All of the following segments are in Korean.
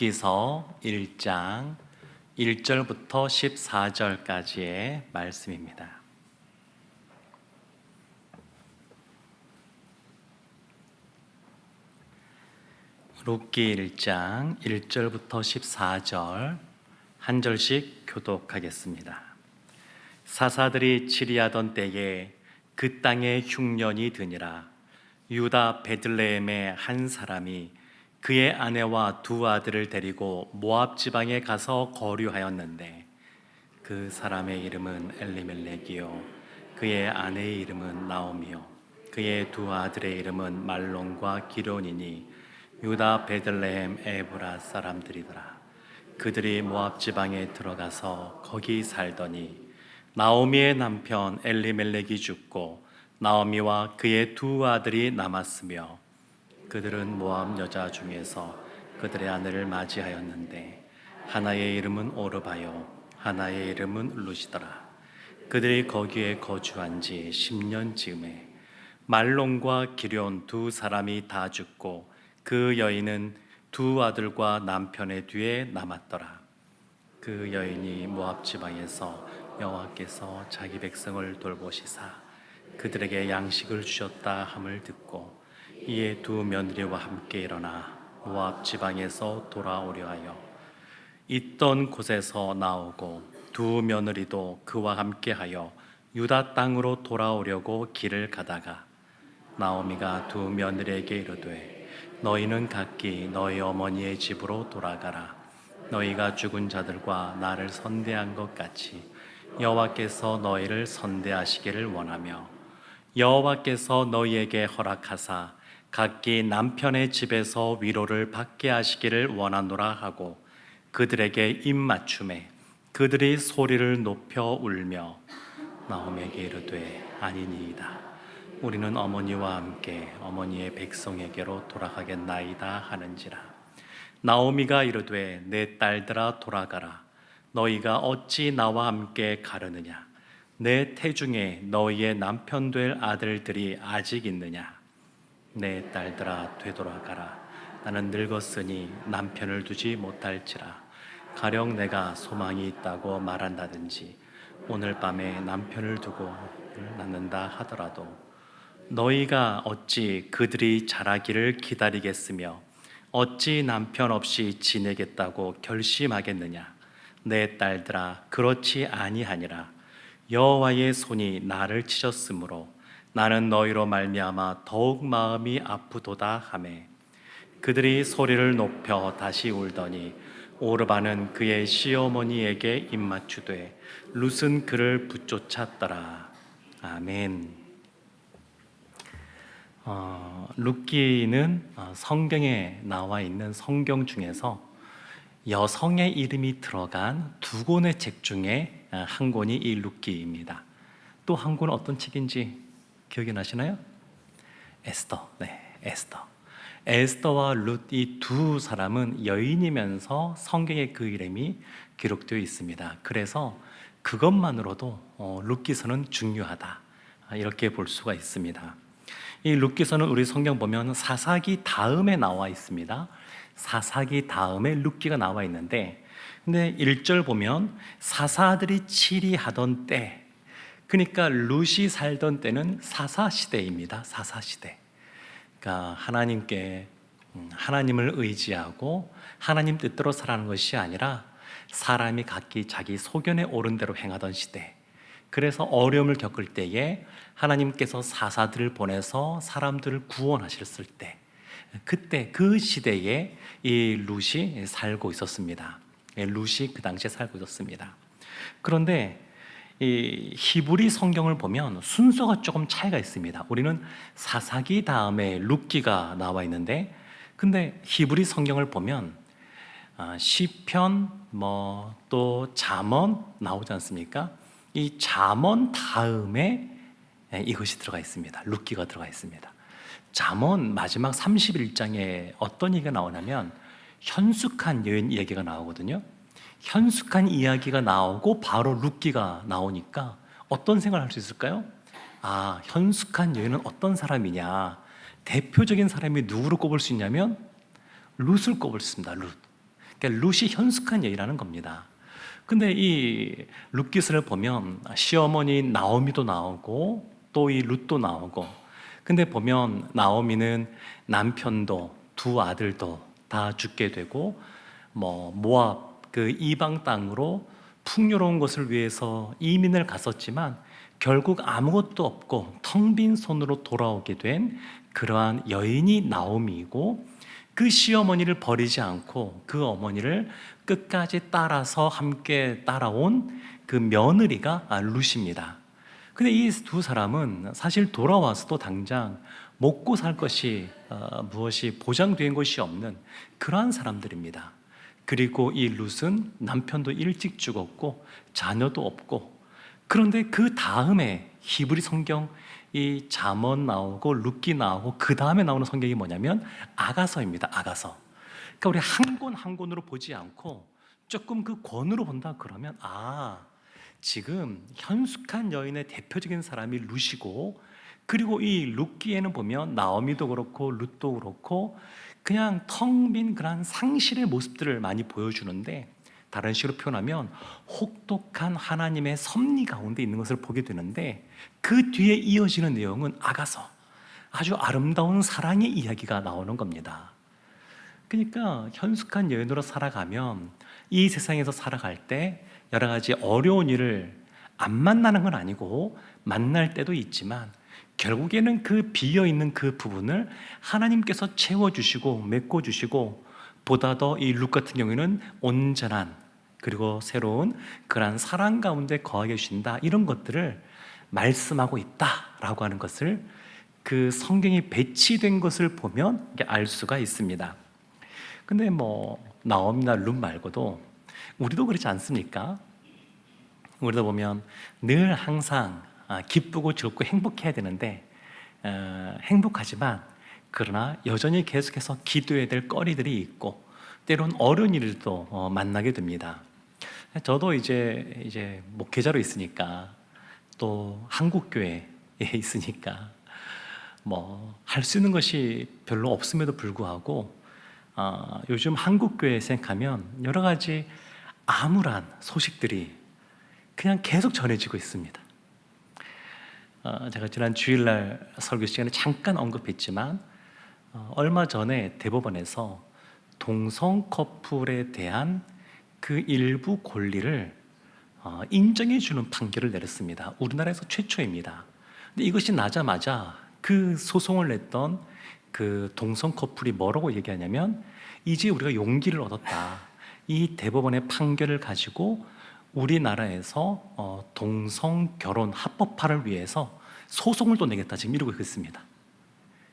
룻기서 1장 1절부터 14절까지의 말씀입니다. 룻기 1장 1절부터 14절 한 절씩 교독하겠습니다. 사사들이 치리하던 때에 그 땅에 흉년이 드니라. 유다 베들레헴의 한 사람이 그의 아내와 두 아들을 데리고 모압 지방에 가서 거류하였는데 그 사람의 이름은 엘리멜렉이요 그의 아내의 이름은 나오미요 그의 두 아들의 이름은 말론과 기론이니 유다 베들레헴 에브라 사람들이더라. 그들이 모압 지방에 들어가서 거기 살더니 나오미의 남편 엘리멜렉이 죽고 나오미와 그의 두 아들이 남았으며 그들은 모압 여자 중에서 그들의 아내를 맞이하였는데 하나의 이름은 오르바요 하나의 이름은 룻이더라. 그들이 거기에 거주한 지 10년 즈음에 말론과 기럨 두 사람이 다 죽고 그 여인은 두 아들과 남편의 뒤에 남았더라. 그 여인이 모압 지방에서 여호와께서 자기 백성을 돌보시사 그들에게 양식을 주셨다 함을 듣고 이에 두 며느리와 함께 일어나 모압 지방에서 돌아오려 하여 있던 곳에서 나오고 두 며느리도 그와 함께하여 유다 땅으로 돌아오려고 길을 가다가 나오미가 두 며느리에게 이르되 너희는 각기 너희 어머니의 집으로 돌아가라. 너희가 죽은 자들과 나를 선대한 것 같이 여호와께서 너희를 선대하시기를 원하며 여호와께서 너희에게 허락하사 각기 남편의 집에서 위로를 받게 하시기를 원하노라 하고 그들에게 입맞춤에 그들이 소리를 높여 울며 나오미에게 이르되 아니니이다. 우리는 어머니와 함께 어머니의 백성에게로 돌아가겠나이다 하는지라. 나오미가 이르되 내 딸들아 돌아가라. 너희가 어찌 나와 함께 가려느냐. 내 태중에 너희의 남편 될 아들들이 아직 있느냐. 내 딸들아 되돌아가라. 나는 늙었으니 남편을 두지 못할지라. 가령 내가 소망이 있다고 말한다든지 오늘 밤에 남편을 두고 낳는다 하더라도 너희가 어찌 그들이 자라기를 기다리겠으며 어찌 남편 없이 지내겠다고 결심하겠느냐. 내 딸들아 그렇지 아니하니라. 여호와의 손이 나를 치셨으므로 나는 너희로 말미암아 더욱 마음이 아프도다 하매 그들이 소리를 높여 다시 울더니 오르바는 그의 시어머니에게 입맞추되 룻은 그를 붙쫓았더라. 아멘. 룻기는 성경에 나와 있는 성경 중에서 여성의 이름이 들어간 두 권의 책 중에 한 권이 이 룻기입니다. 또 한 권은 어떤 책인지 기억이 나시나요? 에스더. 네, 에스더. 에스더와 룻 이 두 사람은 여인이면서 성경에 그 이름이 기록되어 있습니다. 그래서 그것만으로도 룻기서는 중요하다 이렇게 볼 수가 있습니다. 이 룻기서는 우리 성경 보면 사사기 다음에 나와 있습니다. 사사기 다음에 룻기가 나와 있는데 근데 1절 보면 사사들이 치리하던 때, 그러니까 룻이 살던 때는 사사시대입니다. 사사시대. 그러니까 하나님을 의지하고 하나님 뜻대로 살아가는 것이 아니라 사람이 각기 자기 소견에 오른 대로 행하던 시대. 그래서 어려움을 겪을 때에 하나님께서 사사들을 보내서 사람들을 구원하셨을 때, 그때 그 시대에 이 룻이 살고 있었습니다. 룻이 그 당시에 살고 있었습니다. 그런데 이 히브리 성경을 보면 순서가 조금 차이가 있습니다. 우리는 사사기 다음에 룻기가 나와 있는데, 근데 히브리 성경을 보면 시편 또 잠언 나오지 않습니까? 이 잠언 다음에 이것이 들어가 있습니다. 룻기가 들어가 있습니다. 잠언 마지막 31장에 어떤 얘기가 나오냐면 현숙한 여인 이야기가 나오거든요. 현숙한 이야기가 나오고 바로 룻기가 나오니까 어떤 생각을 할 수 있을까요? 현숙한 여인은 어떤 사람이냐, 대표적인 사람이 누구를 꼽을 수 있냐면 룻을 꼽을 수 있습니다. 룻. 그러니까 룻이 현숙한 여인이라는 겁니다. 근데 이 룻기스를 보면 시어머니 나오미도 나오고 또 이 룻도 나오고, 근데 보면 나오미는 남편도 두 아들도 다 죽게 되고 뭐 모압 그 이방 땅으로 풍요로운 것을 위해서 이민을 갔었지만 결국 아무것도 없고 텅 빈 손으로 돌아오게 된 그러한 여인이 나오미이고, 그 시어머니를 버리지 않고 그 어머니를 끝까지 따라서 함께 따라온 그 며느리가 룻입니다. 근데 이 두 사람은 사실 돌아와서도 당장 먹고 살 것이 무엇이 보장된 것이 없는 그러한 사람들입니다. 그리고 이 룻은 남편도 일찍 죽었고 자녀도 없고, 그런데 그 다음에 히브리 성경 이 잠언 나오고 룻기 나오고 그 다음에 나오는 성경이 뭐냐면 아가서입니다. 아가서. 그러니까 우리 한 권 한 권으로 보지 않고 조금 그 권으로 본다 그러면 지금 현숙한 여인의 대표적인 사람이 룻이고, 그리고 이 룻기에는 보면 나오미도 그렇고 룻도 그렇고 그냥 텅 빈 그런 상실의 모습들을 많이 보여주는데, 다른 식으로 표현하면 혹독한 하나님의 섭리 가운데 있는 것을 보게 되는데, 그 뒤에 이어지는 내용은 아가서, 아주 아름다운 사랑의 이야기가 나오는 겁니다. 그러니까 현숙한 여인으로 살아가면 이 세상에서 살아갈 때 여러 가지 어려운 일을 안 만나는 건 아니고 만날 때도 있지만, 결국에는 그 비어있는 그 부분을 하나님께서 채워주시고 메꿔주시고, 보다 더 이 룻 같은 경우에는 온전한 그리고 새로운 그러한 사랑 가운데 거하게 주신다, 이런 것들을 말씀하고 있다라고 하는 것을 그 성경이 배치된 것을 보면 알 수가 있습니다. 근데 뭐 나오미나 룻 말고도 우리도 그렇지 않습니까? 우리도 보면 늘 항상 기쁘고 즐겁고 행복해야 되는데 행복하지만 그러나 여전히 계속해서 기도해야 될 거리들이 있고 때론 어려운 일도 만나게 됩니다. 저도 이제 목회자로 있으니까 또 한국교회에 있으니까 뭐 할 수 있는 것이 별로 없음에도 불구하고 요즘 한국교회에 생각하면 여러 가지 암울한 소식들이 그냥 계속 전해지고 있습니다. 제가 지난 주일날 설교 시간에 잠깐 언급했지만 얼마 전에 대법원에서 동성 커플에 대한 그 일부 권리를 인정해 주는 판결을 내렸습니다. 우리나라에서 최초입니다. 근데 이것이 나자마자 그 소송을 냈던 그 동성 커플이 뭐라고 얘기하냐면, 이제 우리가 용기를 얻었다. 이 대법원의 판결을 가지고 우리나라에서 동성 결혼 합법화를 위해서 소송을 또 내겠다, 지금 이러고 있습니다.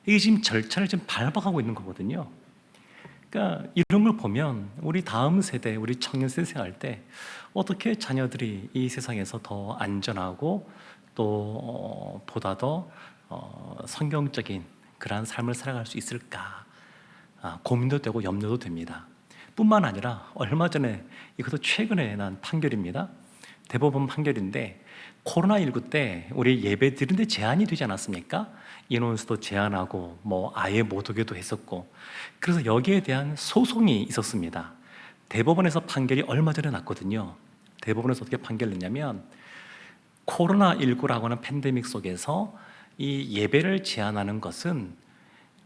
이게 지금 절차를 지금 밟아가고 있는 거거든요. 그러니까 이런 걸 보면 우리 다음 세대, 우리 청년 세대 생활할 때 어떻게 자녀들이 이 세상에서 더 안전하고 또 보다 더 성경적인 그러한 삶을 살아갈 수 있을까 고민도 되고 염려도 됩니다. 뿐만 아니라 얼마 전에, 이것도 최근에 난 판결입니다. 대법원 판결인데, 코로나19 때 우리 예배 드리는데 제한이 되지 않았습니까? 인원수도 제한하고 뭐 아예 못 오게도 했었고, 그래서 여기에 대한 소송이 있었습니다. 대법원에서 판결이 얼마 전에 났거든요. 대법원에서 어떻게 판결을 냈냐면, 코로나19라고 하는 팬데믹 속에서 이 예배를 제한하는 것은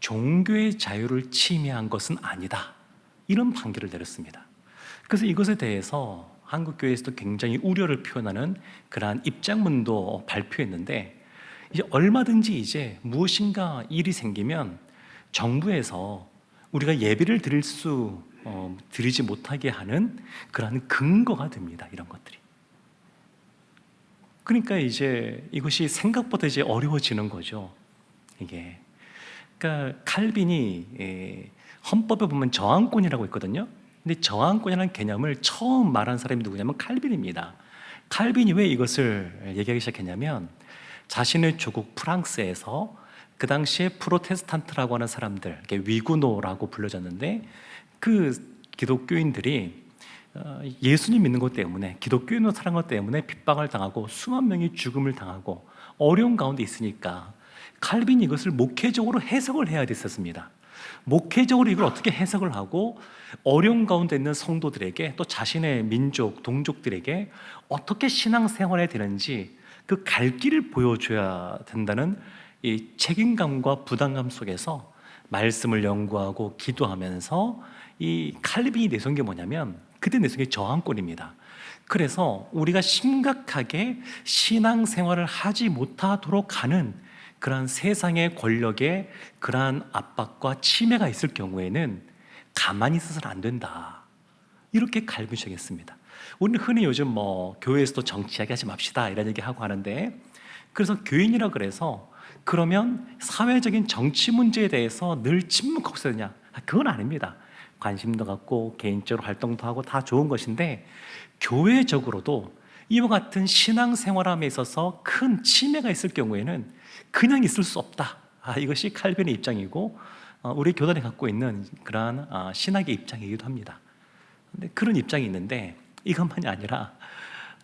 종교의 자유를 침해한 것은 아니다, 이런 판결을 내렸습니다. 그래서 이것에 대해서 한국교회에서도 굉장히 우려를 표현하는 그러한 입장문도 발표했는데, 이제 얼마든지 이제 무엇인가 일이 생기면 정부에서 우리가 예배를 드리지 못하게 하는 그러한 근거가 됩니다, 이런 것들이. 그러니까 이제 이것이 생각보다 이제 어려워지는 거죠, 이게. 그러니까 칼빈이 헌법에 보면 저항권이라고 있거든요. 근데 저항권이라는 개념을 처음 말한 사람이 누구냐면 칼빈입니다. 칼빈이 왜 이것을 얘기하기 시작했냐면, 자신의 조국 프랑스에서 그 당시에 프로테스탄트라고 하는 사람들, 위구노라고 불려졌는데, 그 기독교인들이 예수님 믿는 것 때문에, 기독교인으로 살아간 것 때문에 핍박을 당하고 수만 명이 죽음을 당하고 어려운 가운데 있으니까 칼빈이 이것을 목회적으로 해석을 해야 됐었습니다. 목회적으로 이걸 어떻게 해석을 하고 어려운 가운데 있는 성도들에게 또 자신의 민족, 동족들에게 어떻게 신앙생활해야 되는지 그 갈 길을 보여줘야 된다는 이 책임감과 부담감 속에서 말씀을 연구하고 기도하면서 이 칼빈이 내세운 게 뭐냐면 그때 내세운 게 저항권입니다. 그래서 우리가 심각하게 신앙생활을 하지 못하도록 하는 그러한 세상의 권력에 그러한 압박과 침해가 있을 경우에는 가만히 있어서는 안 된다. 이렇게 갈구시했습니다. 우리는 흔히 요즘 뭐 교회에서도 정치 이야기하지 맙시다 이런 얘기하고 하는데, 그래서 교인이라 그래서 그러면 사회적인 정치 문제에 대해서 늘 침묵하고 있어야 되냐? 그건 아닙니다. 관심도 갖고 개인적으로 활동도 하고 다 좋은 것인데, 교회적으로도 이와 같은 신앙생활함에 있어서 큰 침해가 있을 경우에는 그냥 있을 수 없다. 이것이 칼빈의 입장이고 우리 교단이 갖고 있는 그러한 신학의 입장이기도 합니다. 근데 그런 입장이 있는데 이것만이 아니라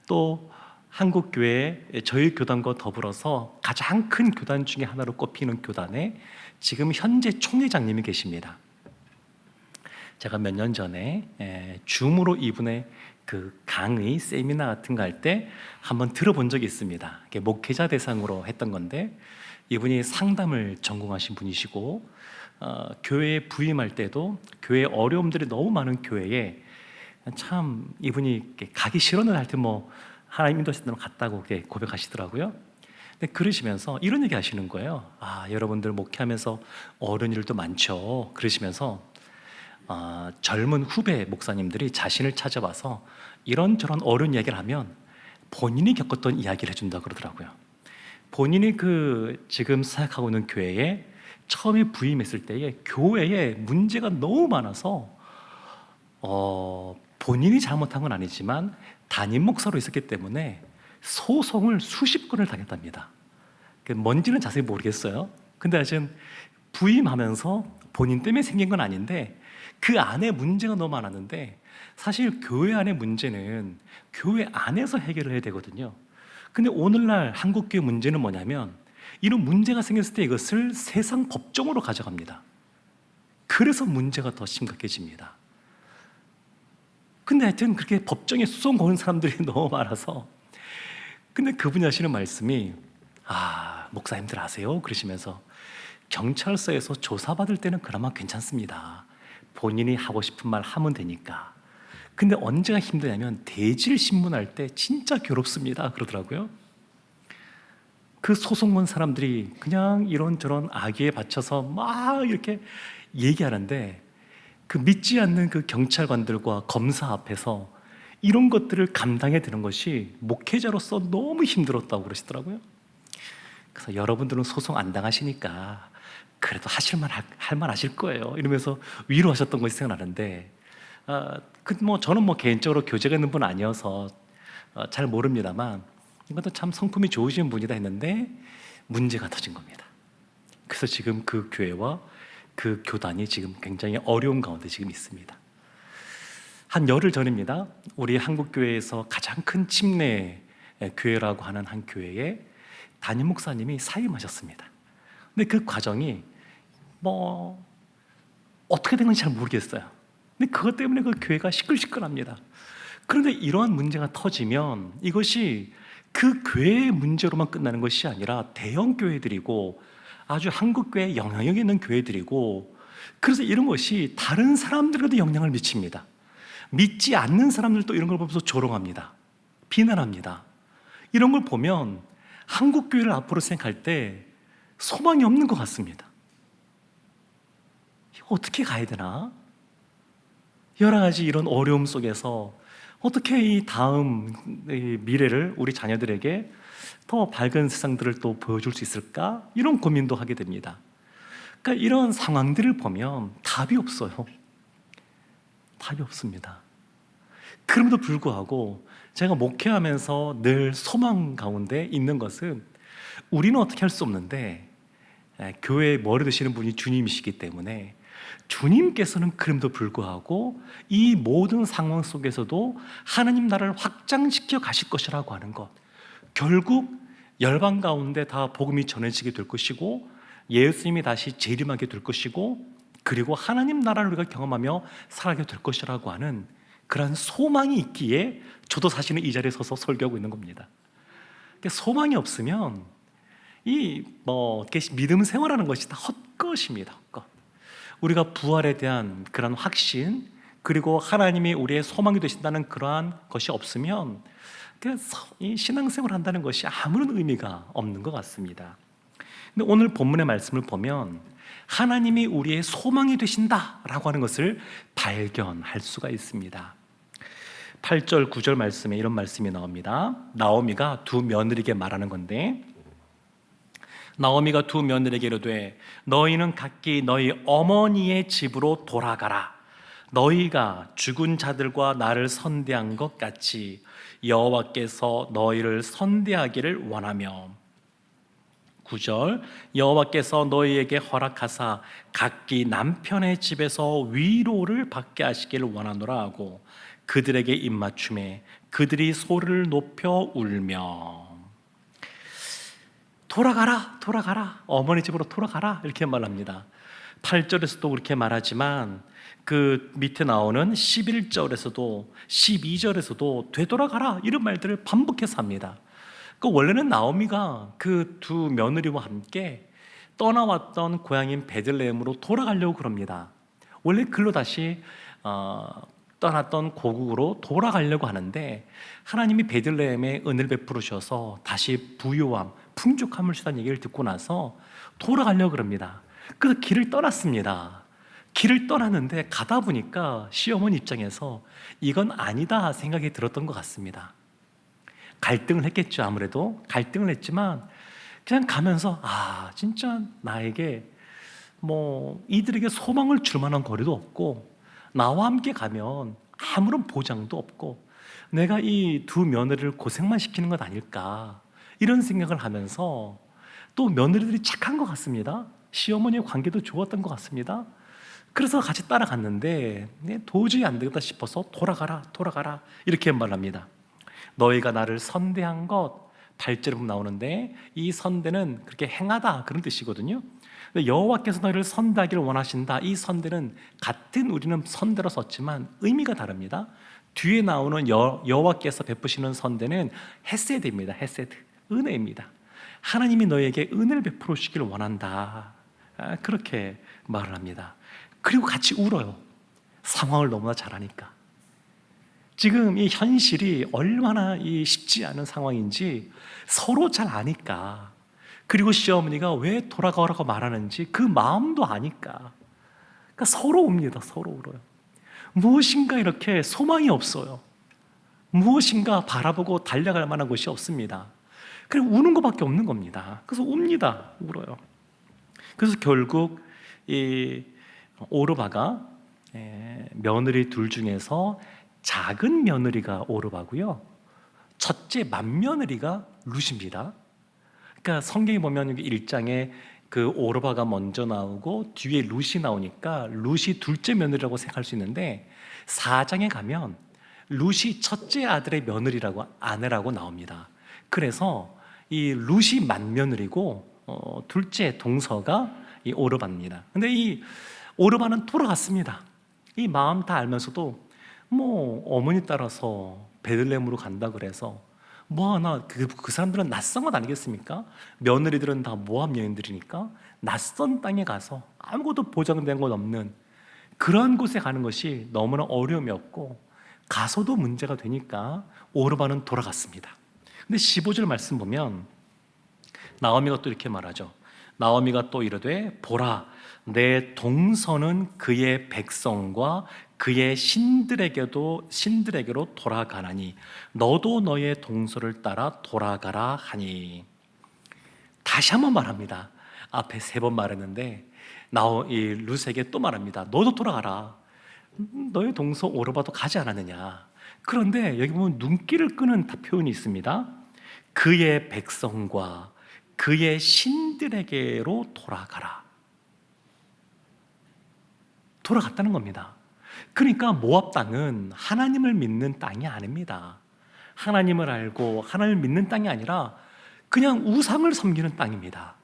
또 한국교회 저희 교단과 더불어서 가장 큰 교단 중에 하나로 꼽히는 교단에 지금 현재 총회장님이 계십니다. 제가 몇 년 전에 줌으로 이분의 그 강의, 세미나 같은 거 할 때 한번 들어본 적이 있습니다. 목회자 대상으로 했던 건데 이분이 상담을 전공하신 분이시고 교회에 부임할 때도 교회 어려움들이 너무 많은 교회에 참 이분이 가기 싫어는 할 때 뭐 하나님 인도하실 때는 갔다고 고백하시더라고요. 근데 그러시면서 이런 얘기 하시는 거예요. 여러분들 목회하면서 어려운 일도 많죠. 그러시면서 젊은 후배 목사님들이 자신을 찾아와서 이런저런 어려운 이야기를 하면 본인이 겪었던 이야기를 해준다 그러더라고요. 본인이 그 지금 사역하고 있는 교회에 처음에 부임했을 때에 교회에 문제가 너무 많아서 본인이 잘못한 건 아니지만 담임 목사로 있었기 때문에 소송을 수십 건을 당했답니다. 뭔지는 자세히 모르겠어요. 근데 하여튼 부임하면서 본인 때문에 생긴 건 아닌데 그 안에 문제가 너무 많았는데, 사실 교회 안의 문제는 교회 안에서 해결을 해야 되거든요. 근데 오늘날 한국교회 문제는 뭐냐면 이런 문제가 생겼을 때 이것을 세상 법정으로 가져갑니다. 그래서 문제가 더 심각해집니다. 근데 하여튼 그렇게 법정에 소송 거는 사람들이 너무 많아서, 근데 그분이 하시는 말씀이 목사님들 아세요? 그러시면서 경찰서에서 조사받을 때는 그나마 괜찮습니다. 본인이 하고 싶은 말 하면 되니까. 근데 언제가 힘드냐면 대질 신문할 때 진짜 괴롭습니다 그러더라고요. 그 소송 건 사람들이 그냥 이런저런 악의에 받쳐서 막 이렇게 얘기하는데 그 믿지 않는 그 경찰관들과 검사 앞에서 이런 것들을 감당해야 되는 것이 목회자로서 너무 힘들었다고 그러시더라고요. 그래서 여러분들은 소송 안 당하시니까 그래도 할 말 하실 거예요 이러면서 위로하셨던 것이 생각나는데, 저는 개인적으로 교제가 있는 분 아니어서 잘 모릅니다만 이것도 참 성품이 좋으신 분이다 했는데 문제가 터진 겁니다. 그래서 지금 그 교회와 그 교단이 지금 굉장히 어려운 가운데 지금 있습니다. 한 열흘 전입니다. 우리 한국교회에서 가장 큰 침례 교회라고 하는 한 교회에 담임 목사님이 사임하셨습니다. 근데 그 과정이 어떻게 된 건지 잘 모르겠어요. 근데 그것 때문에 그 교회가 시끌시끌합니다. 그런데 이러한 문제가 터지면 이것이 그 교회의 문제로만 끝나는 것이 아니라 대형 교회들이고 아주 한국교회에 영향력이 있는 교회들이고, 그래서 이런 것이 다른 사람들에게도 영향을 미칩니다. 믿지 않는 사람들도 이런 걸 보면서 조롱합니다. 비난합니다. 이런 걸 보면 한국교회를 앞으로 생각할 때 소망이 없는 것 같습니다. 어떻게 가야 되나? 여러 가지 이런 어려움 속에서 어떻게 이 다음 미래를 우리 자녀들에게 더 밝은 세상들을 또 보여줄 수 있을까? 이런 고민도 하게 됩니다. 그러니까 이런 상황들을 보면 답이 없어요. 답이 없습니다. 그럼에도 불구하고 제가 목회하면서 늘 소망 가운데 있는 것은 우리는 어떻게 할 수 없는데 교회에 머리 드시는 분이 주님이시기 때문에 주님께서는 그럼에도 불구하고 이 모든 상황 속에서도 하나님 나라를 확장시켜 가실 것이라고 하는 것, 결국 열방 가운데 다 복음이 전해지게 될 것이고 예수님이 다시 재림하게 될 것이고 그리고 하나님 나라를 우리가 경험하며 살아가게 될 것이라고 하는 그런 소망이 있기에 저도 사실은 이 자리에 서서 설교하고 있는 겁니다. 그러니까 소망이 없으면 믿음 생활하는 것이 다 헛것입니다. 헛것. 우리가 부활에 대한 그런 확신, 그리고 하나님이 우리의 소망이 되신다는 그러한 것이 없으면 이 신앙생활을 한다는 것이 아무런 의미가 없는 것 같습니다. 근데 오늘 본문의 말씀을 보면 하나님이 우리의 소망이 되신다라고 하는 것을 발견할 수가 있습니다. 8절 9절 말씀에 이런 말씀이 나옵니다. 나오미가 두 며느리에게 말하는 건데, 나오미가 두 며느리에게 이르되 너희는 각기 너희 어머니의 집으로 돌아가라. 너희가 죽은 자들과 나를 선대한 것 같이 여호와께서 너희를 선대하기를 원하며, 9절 여호와께서 너희에게 허락하사 각기 남편의 집에서 위로를 받게 하시기를 원하노라 하고 그들에게 입맞춤에 그들이 소리를 높여 울며, 돌아가라 돌아가라, 어머니 집으로 돌아가라, 이렇게 말합니다. 8절에서도 그렇게 말하지만 그 밑에 나오는 11절에서도 12절에서도 되돌아가라, 이런 말들을 반복해서 합니다. 원래는 나오미가 그 두 며느리와 함께 떠나왔던 고향인 베들레헴으로 돌아가려고 그럽니다. 원래 글로 다시 떠났던 고국으로 돌아가려고 하는데 하나님이 베들레헴에 은혜를 베푸셔서 다시 부유함, 풍족함을 주다는 얘기를 듣고 나서 돌아가려고 그럽니다. 그래서 길을 떠났습니다. 길을 떠났는데 가다 보니까 시어머니 입장에서 이건 아니다 생각이 들었던 것 같습니다. 갈등을 했겠죠. 아무래도 갈등을 했지만 그냥 가면서 진짜 나에게 이들에게 소망을 줄 만한 거리도 없고 나와 함께 가면 아무런 보장도 없고 내가 이 두 며느리를 고생만 시키는 것 아닐까, 이런 생각을 하면서, 또 며느리들이 착한 것 같습니다. 시어머니의 관계도 좋았던 것 같습니다. 그래서 같이 따라갔는데 도저히 안 되겠다 싶어서 돌아가라 돌아가라 이렇게 말합니다. 너희가 나를 선대한 것, 8절에 보면 나오는데 이 선대는 그렇게 행하다 그런 뜻이거든요. 여호와께서 너희를 선대하기를 원하신다, 이 선대는 같은 우리는 선대로 썼지만 의미가 다릅니다. 뒤에 나오는 여호와께서 베푸시는 선대는 헤세드입니다. 헤세드, 은혜입니다. 하나님이 너희에게 은혜를 베풀어 주시기를 원한다, 그렇게 말을 합니다. 그리고 같이 울어요. 상황을 너무나 잘 아니까. 지금 이 현실이 얼마나 쉽지 않은 상황인지 서로 잘 아니까, 그리고 시어머니가 왜 돌아가라고 말하는지 그 마음도 아니까, 그러니까 서로 웁니다. 서로 울어요. 무엇인가 이렇게 소망이 없어요. 무엇인가 바라보고 달려갈 만한 곳이 없습니다. 그리고 우는 것밖에 없는 겁니다. 그래서 웁니다. 울어요. 그래서 결국 이 오르바가 며느리 둘 중에서 작은 며느리가 오르바고요, 첫째 맏며느리가 룻입니다. 그러니까 성경에 보면 1장에 그 오르바가 먼저 나오고 뒤에 룻이 나오니까 룻이 둘째 며느리라고 생각할 수 있는데 4장에 가면 룻이 첫째 아들의 며느리라고, 아내라고 나옵니다. 그래서 이 룻이 맏며느리고 둘째 동서가 이 오르바입니다. 근데 이 오르바는 돌아갔습니다. 이 마음 다 알면서도 어머니 따라서 베들레헴으로 간다 그래서 그 사람들은 낯선 것 아니겠습니까? 며느리들은 다 모압 여인들이니까 낯선 땅에 가서 아무것도 보장된 것 없는 그런 곳에 가는 것이 너무나 어려움이 없고 가서도 문제가 되니까 오르바는 돌아갔습니다. 근데 15절 말씀 보면 나오미가 또 이렇게 말하죠. 나오미가 또 이르되 보라, 내 동서는 그의 백성과 그의 신들에게로 돌아가나니 너도 너의 동서를 따라 돌아가라 하니. 다시 한번 말합니다. 앞에 3번 말했는데 이 룻에게 또 말합니다. 너도 돌아가라. 너의 동서 오르바도 가지 않았느냐. 그런데 여기 보면 눈길을 끄는 표현이 있습니다. 그의 백성과 그의 신들에게로 돌아가라. 돌아갔다는 겁니다. 그러니까 모압 땅은 하나님을 믿는 땅이 아닙니다. 하나님을 알고 하나님을 믿는 땅이 아니라 그냥 우상을 섬기는 땅입니다.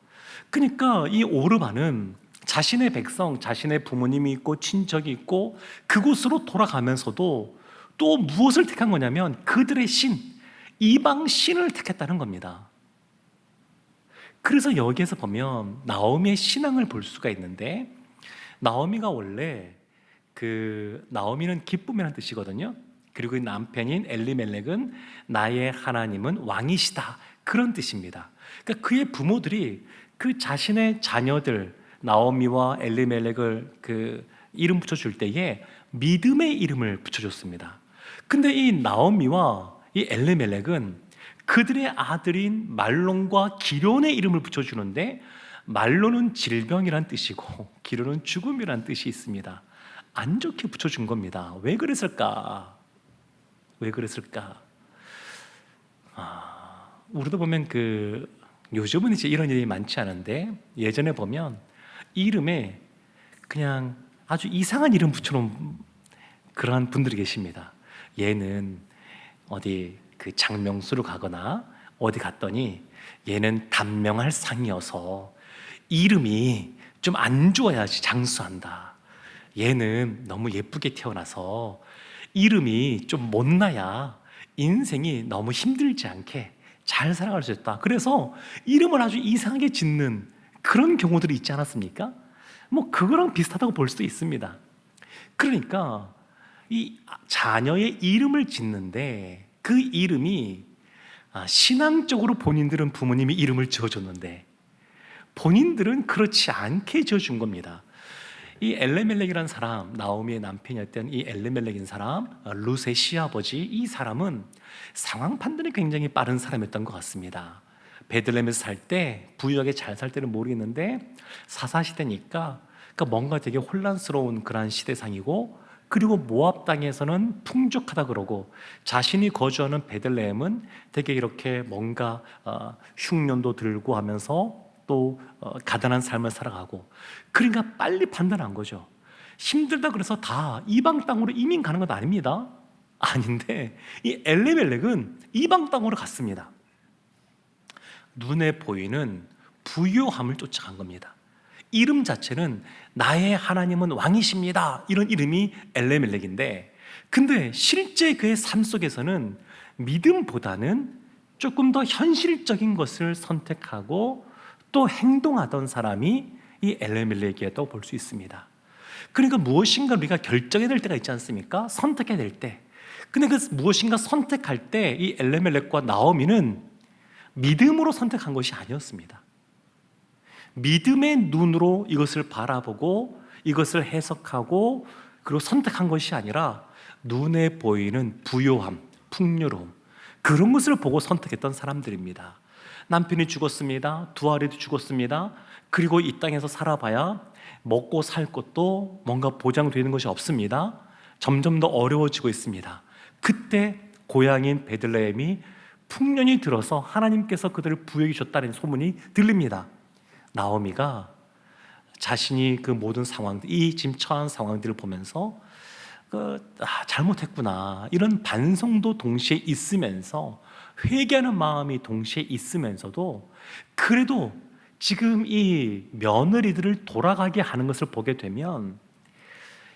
그러니까 이 오르바는 자신의 백성, 자신의 부모님이 있고 친척이 있고 그곳으로 돌아가면서도 또 무엇을 택한 거냐면 그들의 신, 이방 신을 택했다는 겁니다. 그래서 여기에서 보면 나오미의 신앙을 볼 수가 있는데, 나오미가 원래 나오미는 기쁨이라는 뜻이거든요. 그리고 남편인 엘리멜렉은 나의 하나님은 왕이시다, 그런 뜻입니다. 그러니까 그의 부모들이 그 자신의 자녀들 나오미와 엘리멜렉을 이름 붙여줄 때에 믿음의 이름을 붙여줬습니다. 근데 이 나오미와 이 엘리멜렉은 그들의 아들인 말론과 기련의 이름을 붙여주는데, 말론은 질병이란 뜻이고 기련은 죽음이란 뜻이 있습니다. 안 좋게 붙여준 겁니다. 왜 그랬을까? 왜 그랬을까? 우리도 보면 요즘은 이제 이런 일이 많지 않은데, 예전에 보면 이름에 그냥 아주 이상한 이름 붙여놓은 그러한 분들이 계십니다. 얘는 어디 장명수를 가거나 어디 갔더니 얘는 단명할 상이어서 이름이 좀 안 좋아야지 장수한다. 얘는 너무 예쁘게 태어나서 이름이 좀 못나야 인생이 너무 힘들지 않게 잘 살아갈 수 있다. 그래서 이름을 아주 이상하게 짓는 그런 경우들이 있지 않았습니까? 뭐 그거랑 비슷하다고 볼 수도 있습니다. 그러니까 이 자녀의 이름을 짓는데 그 이름이 신앙적으로 본인들은 부모님이 이름을 지어줬는데 본인들은 그렇지 않게 지어준 겁니다. 이 엘레멜렉이라는 사람, 나오미의 남편이었던 이 엘레멜렉인 사람, 룻의 시아버지, 이 사람은 상황 판단이 굉장히 빠른 사람이었던 것 같습니다. 베들레헴에서 살 때, 부유하게 잘 살 때는 모르겠는데 사사시대니까 뭔가 되게 혼란스러운 그러한 시대상이고, 그리고 모압 땅에서는 풍족하다 그러고 자신이 거주하는 베들레헴은 되게 이렇게 뭔가 흉년도 들고 하면서 또 가난한 삶을 살아가고, 그러니까 빨리 판단한 거죠. 힘들다 그래서 다 이방 땅으로 이민 가는 건 아닙니다. 아닌데 이 엘리멜렉은 이방 땅으로 갔습니다. 눈에 보이는 부요함을 쫓아간 겁니다. 이름 자체는 나의 하나님은 왕이십니다, 이런 이름이 엘레멜렉인데, 근데 실제 그의 삶 속에서는 믿음보다는 조금 더 현실적인 것을 선택하고 또 행동하던 사람이 이 엘레멜렉이었다고 볼 수 있습니다. 그러니까 무엇인가 우리가 결정해야 될 때가 있지 않습니까? 선택해야 될 때. 근데 그 무엇인가 선택할 때 이 엘레멜렉과 나오미는 믿음으로 선택한 것이 아니었습니다. 믿음의 눈으로 이것을 바라보고 이것을 해석하고 그리고 선택한 것이 아니라 눈에 보이는 부요함, 풍요로움, 그런 것을 보고 선택했던 사람들입니다. 남편이 죽었습니다. 두 아들도 죽었습니다. 그리고 이 땅에서 살아봐야 먹고 살 것도 뭔가 보장되는 것이 없습니다. 점점 더 어려워지고 있습니다. 그때 고향인 베들레헴이 풍년이 들어서 하나님께서 그들을 부여해 주셨다는 소문이 들립니다. 나오미가 자신이 그 모든 상황들, 이 지금 처한 상황들을 보면서 잘못했구나, 이런 반성도 동시에 있으면서 회개하는 마음이 동시에 있으면서도 그래도 지금 이 며느리들을 돌아가게 하는 것을 보게 되면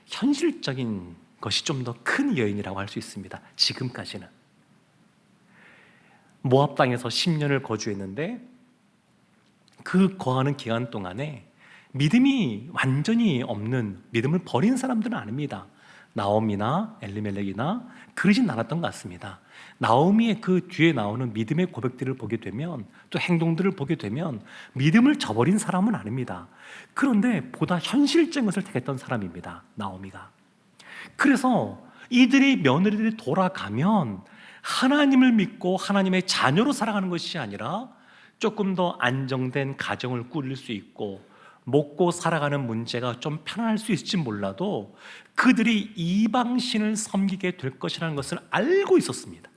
현실적인 것이 좀 더 큰 여인이라고 할 수 있습니다. 지금까지는 모압 땅에서 10년을 거주했는데 그 거하는 기간 동안에 믿음이 완전히 없는, 믿음을 버린 사람들은 아닙니다. 나오미나 엘리멜렉이나 그러진 않았던 것 같습니다. 나오미의 그 뒤에 나오는 믿음의 고백들을 보게 되면, 또 행동들을 보게 되면 믿음을 저버린 사람은 아닙니다. 그런데 보다 현실적인 것을 택했던 사람입니다, 나오미가. 그래서 이들이 며느리들이 돌아가면 하나님을 믿고 하나님의 자녀로 살아가는 것이 아니라 조금 더 안정된 가정을 꾸릴 수 있고 먹고 살아가는 문제가 좀 편안할 수 있을지 몰라도 그들이 이방신을 섬기게 될 것이라는 것을 알고 있었습니다.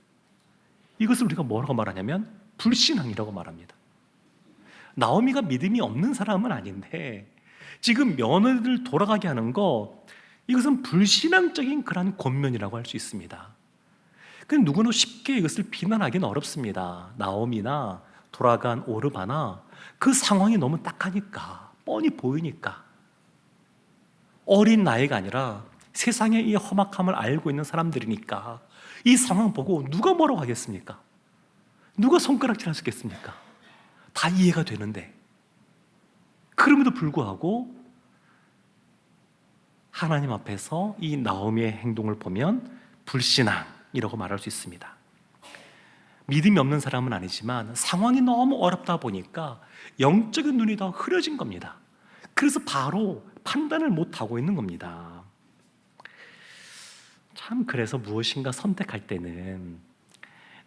이것을 우리가 뭐라고 말하냐면 불신앙이라고 말합니다. 나오미가 믿음이 없는 사람은 아닌데 지금 며느리들 돌아가게 하는 거, 이것은 불신앙적인 그런 권면이라고 할 수 있습니다. 근데 누구나 쉽게 이것을 비난하기는 어렵습니다. 나오미나 돌아간 오르바나 그 상황이 너무 딱하니까, 뻔히 보이니까 어린 나이가 아니라 세상의 이 험악함을 알고 있는 사람들이니까 이 상황 보고 누가 뭐라고 하겠습니까? 누가 손가락질 할 수 있겠습니까? 다 이해가 되는데, 그럼에도 불구하고 하나님 앞에서 이 나오미의 행동을 보면 불신앙이라고 말할 수 있습니다. 믿음이 없는 사람은 아니지만 상황이 너무 어렵다 보니까 영적인 눈이 더 흐려진 겁니다. 그래서 바로 판단을 못하고 있는 겁니다. 참, 그래서 무엇인가 선택할 때는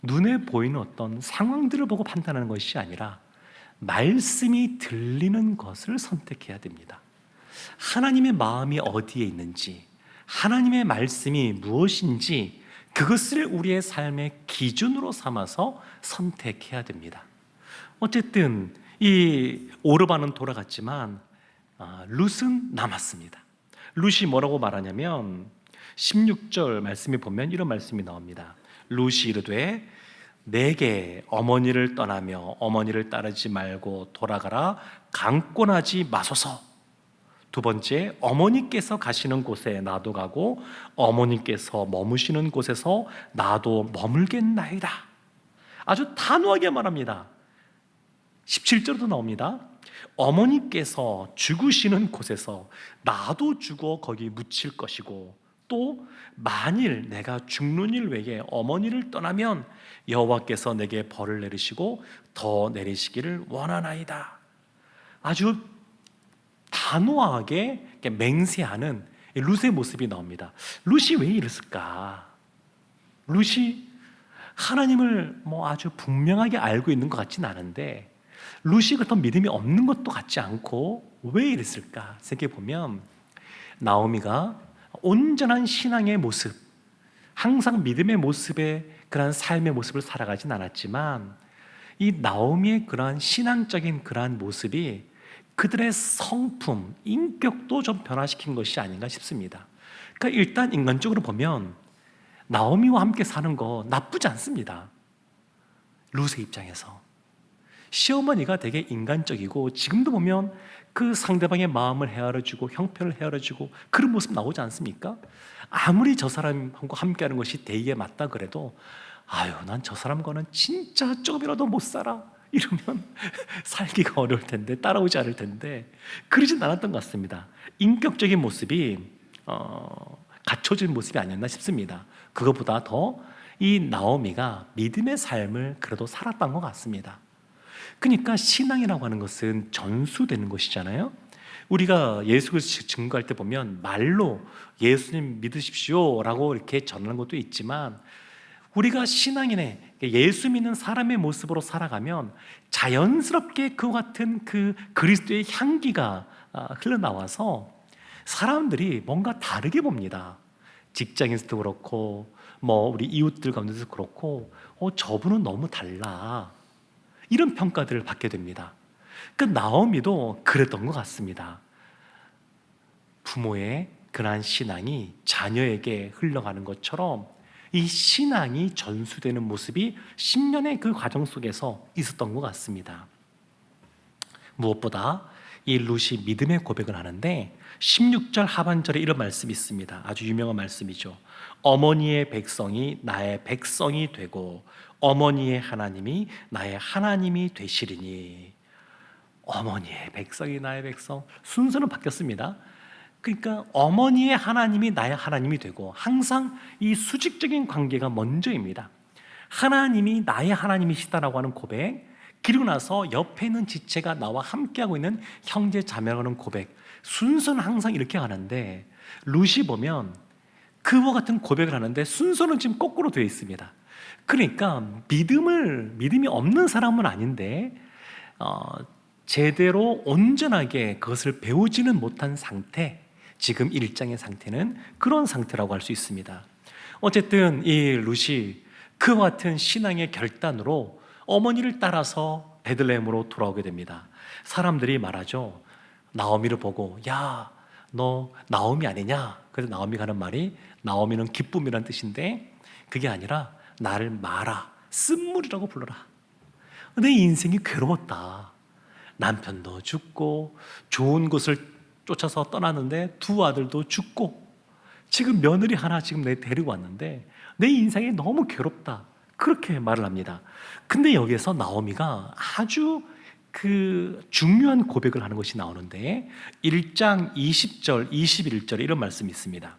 눈에 보이는 어떤 상황들을 보고 판단하는 것이 아니라 말씀이 들리는 것을 선택해야 됩니다. 하나님의 마음이 어디에 있는지, 하나님의 말씀이 무엇인지 그것을 우리의 삶의 기준으로 삼아서 선택해야 됩니다. 어쨌든 이 오르반은 돌아갔지만 룻은 남았습니다. 룻이 뭐라고 말하냐면 16절 말씀에 보면 이런 말씀이 나옵니다. 룻이 이르되 내게 어머니를 떠나며 어머니를 따르지 말고 돌아가라, 강권하지 마소서. 두 번째, 어머니께서 가시는 곳에 나도 가고 어머니께서 머무시는 곳에서 나도 머물겠나이다. 아주 단호하게 말합니다. 17절도 나옵니다. 어머니께서 죽으시는 곳에서 나도 죽어 거기 묻힐 것이고, 또 만일 내가 죽는 일 외에 어머니를 떠나면 여호와께서 내게 벌을 내리시고 더 내리시기를 원하나이다. 아주 단호하게 맹세하는 룻의 모습이 나옵니다. 룻이 왜 이랬을까? 룻이 하나님을 아주 분명하게 알고 있는 것 같지는 않은데, 룻이 그렇다고 믿음이 없는 것도 같지 않고, 왜 이랬을까 생각해보면 나오미가 온전한 신앙의 모습, 항상 믿음의 모습의 그러한 삶의 모습을 살아가진 않았지만 이 나오미의 그러한 신앙적인 그러한 모습이 그들의 성품, 인격도 좀 변화시킨 것이 아닌가 싶습니다. 그러니까 일단 인간적으로 보면 나오미와 함께 사는 거 나쁘지 않습니다. 룻의 입장에서 시어머니가 되게 인간적이고, 지금도 보면 그 상대방의 마음을 헤아려주고 형편을 헤아려주고 그런 모습 나오지 않습니까? 아무리 저 사람하고 함께하는 것이 대의에 맞다 그래도 난 저 사람과는 진짜 조금이라도 못 살아 이러면 살기가 어려울 텐데, 따라오지 않을 텐데, 그러진 않았던 것 같습니다. 인격적인 모습이 갖춰진 모습이 아니었나 싶습니다. 그것보다 더 이 나오미가 믿음의 삶을 그래도 살았던 것 같습니다. 그러니까 신앙이라고 하는 것은 전수되는 것이잖아요. 우리가 예수 그리스도 증거할 때 보면 말로 예수님 믿으십시오 라고 이렇게 전하는 것도 있지만, 우리가 신앙인의 예수 믿는 사람의 모습으로 살아가면 자연스럽게 그와 같은 그 그리스도의 향기가 흘러나와서 사람들이 뭔가 다르게 봅니다. 직장에서도 그렇고 우리 이웃들 가운데서 그렇고 저분은 너무 달라, 이런 평가들을 받게 됩니다. 그러니까 나오미도 그랬던 것 같습니다. 부모의 그러한 신앙이 자녀에게 흘러가는 것처럼 이 신앙이 전수되는 모습이 10년의 그 과정 속에서 있었던 것 같습니다. 무엇보다 이 룻이 믿음의 고백을 하는데 16절 하반절에 이런 말씀이 있습니다. 아주 유명한 말씀이죠. 어머니의 백성이 나의 백성이 되고 어머니의 하나님이 나의 하나님이 되시리니. 어머니의 백성이 나의 백성, 순서는 바뀌었습니다. 그러니까 어머니의 하나님이 나의 하나님이 되고, 항상 이 수직적인 관계가 먼저입니다. 하나님이 나의 하나님이시다라고 하는 고백, 그리고 나서 옆에 있는 지체가 나와 함께하고 있는 형제 자매라고 하는 고백, 순서는 항상 이렇게 가는데 룻이 보면 그와 같은 고백을 하는데 순서는 지금 거꾸로 되어 있습니다. 그러니까 믿음이 없는 사람은 아닌데 제대로 온전하게 그것을 배우지는 못한 상태, 지금 일장의 상태는 그런 상태라고 할 수 있습니다. 어쨌든 이 룻이 그와 같은 신앙의 결단으로 어머니를 따라서 베들레헴으로 돌아오게 됩니다. 사람들이 말하죠. 나오미를 보고 야, 너 나오미 아니냐? 그래서 나오미가 하는 말이, 나오미는 기쁨이란 뜻인데 그게 아니라 나를 마라, 쓴물이라고 불러라. 내 인생이 괴로웠다. 남편도 죽고 좋은 곳을 쫓아서 떠났는데 두 아들도 죽고 지금 며느리 하나 지금 내 데리고 왔는데 내 인생이 너무 괴롭다. 그렇게 말을 합니다. 근데 여기에서 나오미가 아주 그 중요한 고백을 하는 것이 나오는데 1장 20절, 21절에 이런 말씀이 있습니다.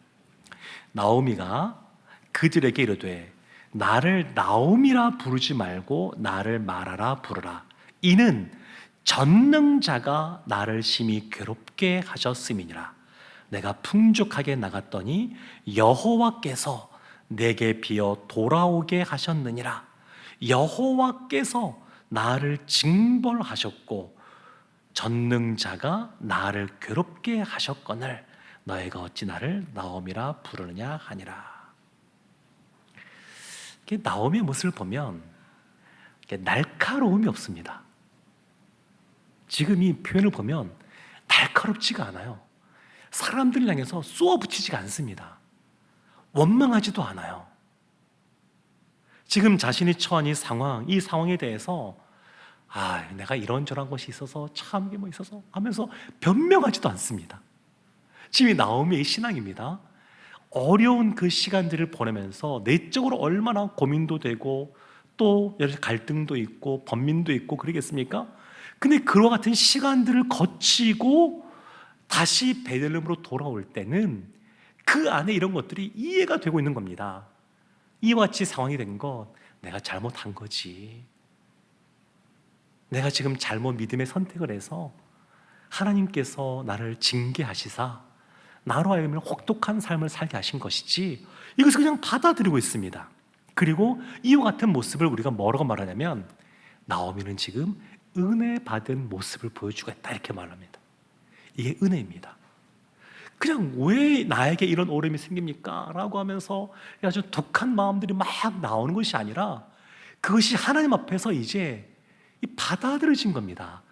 나오미가 그들에게 이르되 나를 나오미라 부르지 말고 나를 마라라 부르라. 이는 전능자가 나를 심히 괴롭게 하셨음이니라. 내가 풍족하게 나갔더니 여호와께서 내게 비어 돌아오게 하셨느니라. 여호와께서 나를 징벌하셨고 전능자가 나를 괴롭게 하셨거늘 너희가 어찌 나를 나오미라 부르느냐 하니라. 나오미의 모습을 보면 날카로움이 없습니다. 지금 이 표현을 보면 날카롭지가 않아요. 사람들을 향해서 쏘아붙이지가 않습니다. 원망하지도 않아요. 지금 자신이 처한 이 상황에 대해서 내가 이런저런 것이 있어서 참 이게 뭐 있어서 하면서 변명하지도 않습니다. 지금 이 나오미의 신앙입니다. 어려운 그 시간들을 보내면서 내적으로 얼마나 고민도 되고 또 여러 갈등도 있고 번민도 있고 그러겠습니까? 근데 그와 같은 시간들을 거치고 다시 베들레헴으로 돌아올 때는 그 안에 이런 것들이 이해가 되고 있는 겁니다. 이와 같이 상황이 된 것 내가 잘못한 거지. 내가 지금 잘못 믿음의 선택을 해서 하나님께서 나를 징계하시사 나로 하여금 혹독한 삶을 살게 하신 것이지, 이것을 그냥 받아들이고 있습니다. 그리고 이와 같은 모습을 우리가 뭐라고 말하냐면 나오미는 지금 은혜 받은 모습을 보여주고 있다 이렇게 말합니다. 이게 은혜입니다. 그냥 왜 나에게 이런 오름이 생깁니까? 라고 하면서 아주 독한 마음들이 막 나오는 것이 아니라 그것이 하나님 앞에서 이제 받아들여진 겁니다.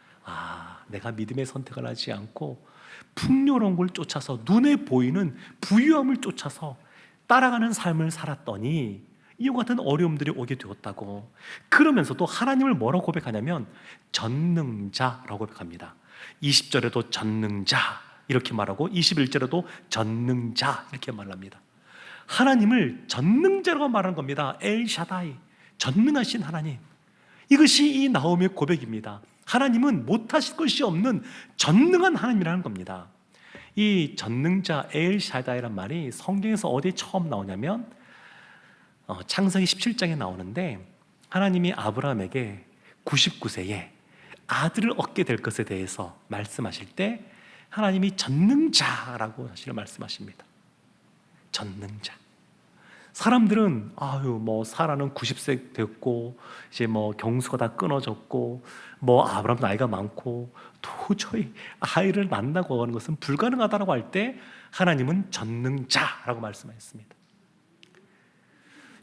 내가 믿음의 선택을 하지 않고 풍요로운 걸 쫓아서 눈에 보이는 부유함을 쫓아서 따라가는 삶을 살았더니 이와 같은 어려움들이 오게 되었다고. 그러면서도 하나님을 뭐라고 고백하냐면 전능자라고 고백합니다. 20절에도 전능자 이렇게 말하고 21절에도 전능자 이렇게 말합니다. 하나님을 전능자라고 말하는 겁니다. 엘샤다이, 전능하신 하나님. 이것이 이 나오미의 고백입니다. 하나님은 못하실 것이 없는 전능한 하나님이라는 겁니다. 이 전능자 엘샤다이란 말이 성경에서 어디에 처음 나오냐면 창세기 17장에 나오는데 하나님이 아브라함에게 99세에 아들을 얻게 될 것에 대해서 말씀하실 때 하나님이 전능자라고 사실은 말씀하십니다. 전능자. 사람들은 사라는 90세 됐고 이제 경수가 다 끊어졌고 아브라함 나이가 많고 도저히 아이를 낳는다고 하는 것은 불가능하다고 할 때 하나님은 전능자라고 말씀하셨습니다.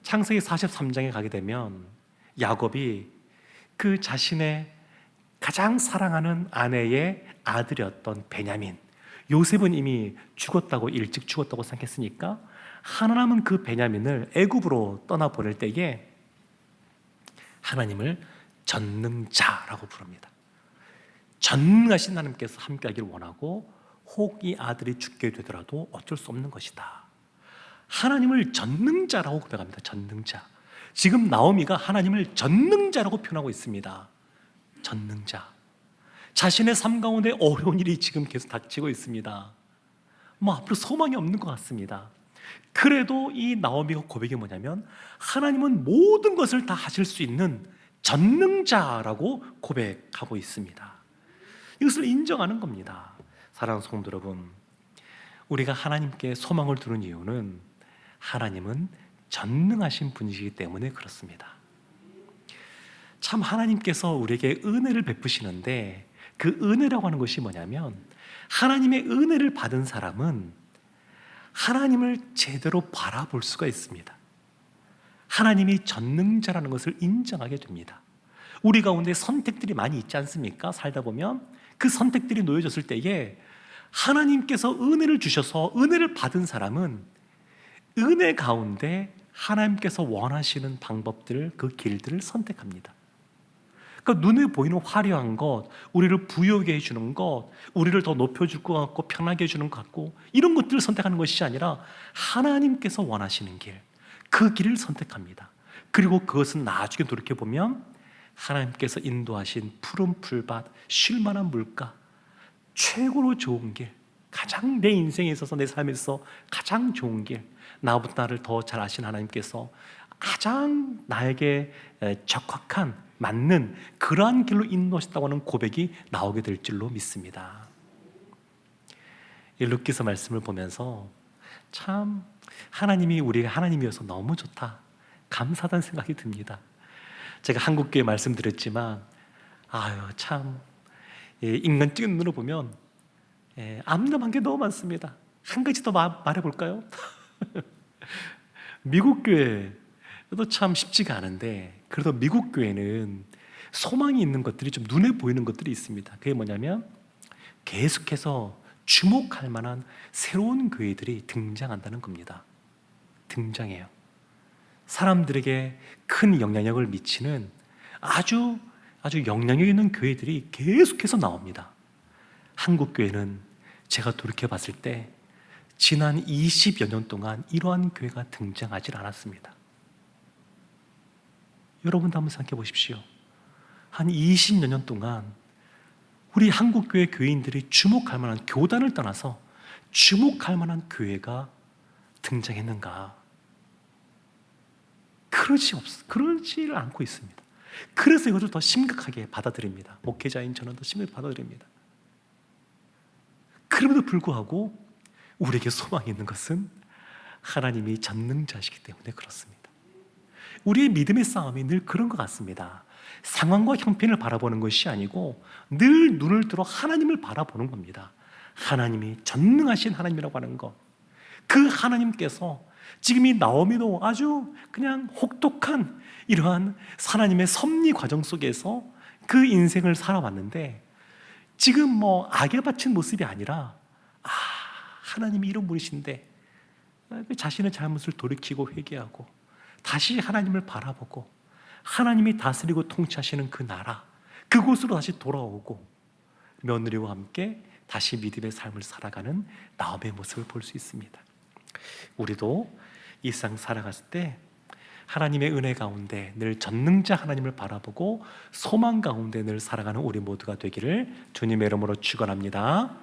창세기 43장에 가게 되면 야곱이 그 자신의 가장 사랑하는 아내의 아들이었던 베냐민, 요셉은 이미 일찍 죽었다고 생각했으니까 하나님은 그 베냐민을 애굽으로 떠나보낼 때에 하나님을 전능자라고 부릅니다. 전능하신 하나님께서 함께하기를 원하고 혹 이 아들이 죽게 되더라도 어쩔 수 없는 것이다. 하나님을 전능자라고 고백합니다. 전능자. 지금 나오미가 하나님을 전능자라고 표현하고 있습니다. 전능자. 자신의 삶 가운데 어려운 일이 지금 계속 닥치고 있습니다. 앞으로 소망이 없는 것 같습니다. 그래도 이 나오미가 고백이 뭐냐면 하나님은 모든 것을 다 하실 수 있는 전능자라고 고백하고 있습니다. 이것을 인정하는 겁니다. 사랑하는 성도 여러분, 우리가 하나님께 소망을 두는 이유는 하나님은 전능하신 분이시기 때문에 그렇습니다. 참 하나님께서 우리에게 은혜를 베푸시는데 그 은혜라고 하는 것이 뭐냐면 하나님의 은혜를 받은 사람은 하나님을 제대로 바라볼 수가 있습니다. 하나님이 전능자라는 것을 인정하게 됩니다. 우리 가운데 선택들이 많이 있지 않습니까? 살다 보면 그 선택들이 놓여졌을 때에 하나님께서 은혜를 주셔서 은혜를 받은 사람은 은혜 가운데 하나님께서 원하시는 방법들, 그 길들을 선택합니다. 그러니까 눈에 보이는 화려한 것, 우리를 부유하게 해주는 것, 우리를 더 높여줄 것 같고 편하게 해주는 것 같고 이런 것들을 선택하는 것이 아니라 하나님께서 원하시는 길, 그 길을 선택합니다. 그리고 그것은 나중에 돌이켜보면 하나님께서 인도하신 푸른 풀밭, 쉴만한 물가, 최고로 좋은 길, 가장 내 인생에 있어서 내 삶에 있어서 가장 좋은 길, 나보다 나를 더 잘 아신 하나님께서 가장 나에게 적합한 맞는 그러한 길로 인도하셨다고 하는 고백이 나오게 될 줄로 믿습니다. 이 룻기서 말씀을 보면서 참 하나님이 우리가 하나님이어서 너무 좋다, 감사하다는 생각이 듭니다. 제가 한국교회 말씀드렸지만 참 인간적인 눈으로 보면 암담한 게 너무 많습니다. 한 가지 더 말해볼까요? 미국 교회도 참 쉽지가 않은데 그래도 미국 교회는 소망이 있는 것들이 좀 눈에 보이는 것들이 있습니다. 그게 뭐냐면 계속해서 주목할 만한 새로운 교회들이 등장한다는 겁니다. 등장해요. 사람들에게 큰 영향력을 미치는 아주 영향력 있는 교회들이 계속해서 나옵니다. 한국 교회는 제가 돌이켜 봤을 때 지난 20여 년 동안 이러한 교회가 등장하지 않았습니다. 여러분도 한번 생각해 보십시오. 한 20여 년 동안 우리 한국교회 교인들이 주목할 만한, 교단을 떠나서 주목할 만한 교회가 등장했는가? 그러지를 않고 있습니다. 그래서 이것을 더 심각하게 받아들입니다. 목회자인 저는 더 심하게 받아들입니다. 그럼에도 불구하고 우리에게 소망이 있는 것은 하나님이 전능자시기 때문에 그렇습니다. 우리의 믿음의 싸움이 늘 그런 것 같습니다. 상황과 형편을 바라보는 것이 아니고 늘 눈을 들어 하나님을 바라보는 겁니다. 하나님이 전능하신 하나님이라고 하는 것, 그 하나님께서 지금 이 나오미도 아주 그냥 혹독한 이러한 하나님의 섭리 과정 속에서 그 인생을 살아왔는데 지금 악에 바친 모습이 아니라 하나님이 이런 분이신데 자신의 잘못을 돌이키고 회개하고 다시 하나님을 바라보고 하나님이 다스리고 통치하시는 그 나라, 그곳으로 다시 돌아오고 며느리와 함께 다시 믿음의 삶을 살아가는 나오미의 모습을 볼 수 있습니다. 우리도 이 세상 살아갔을 때 하나님의 은혜 가운데 늘 전능자 하나님을 바라보고 소망 가운데 늘 살아가는 우리 모두가 되기를 주님의 이름으로 축원합니다.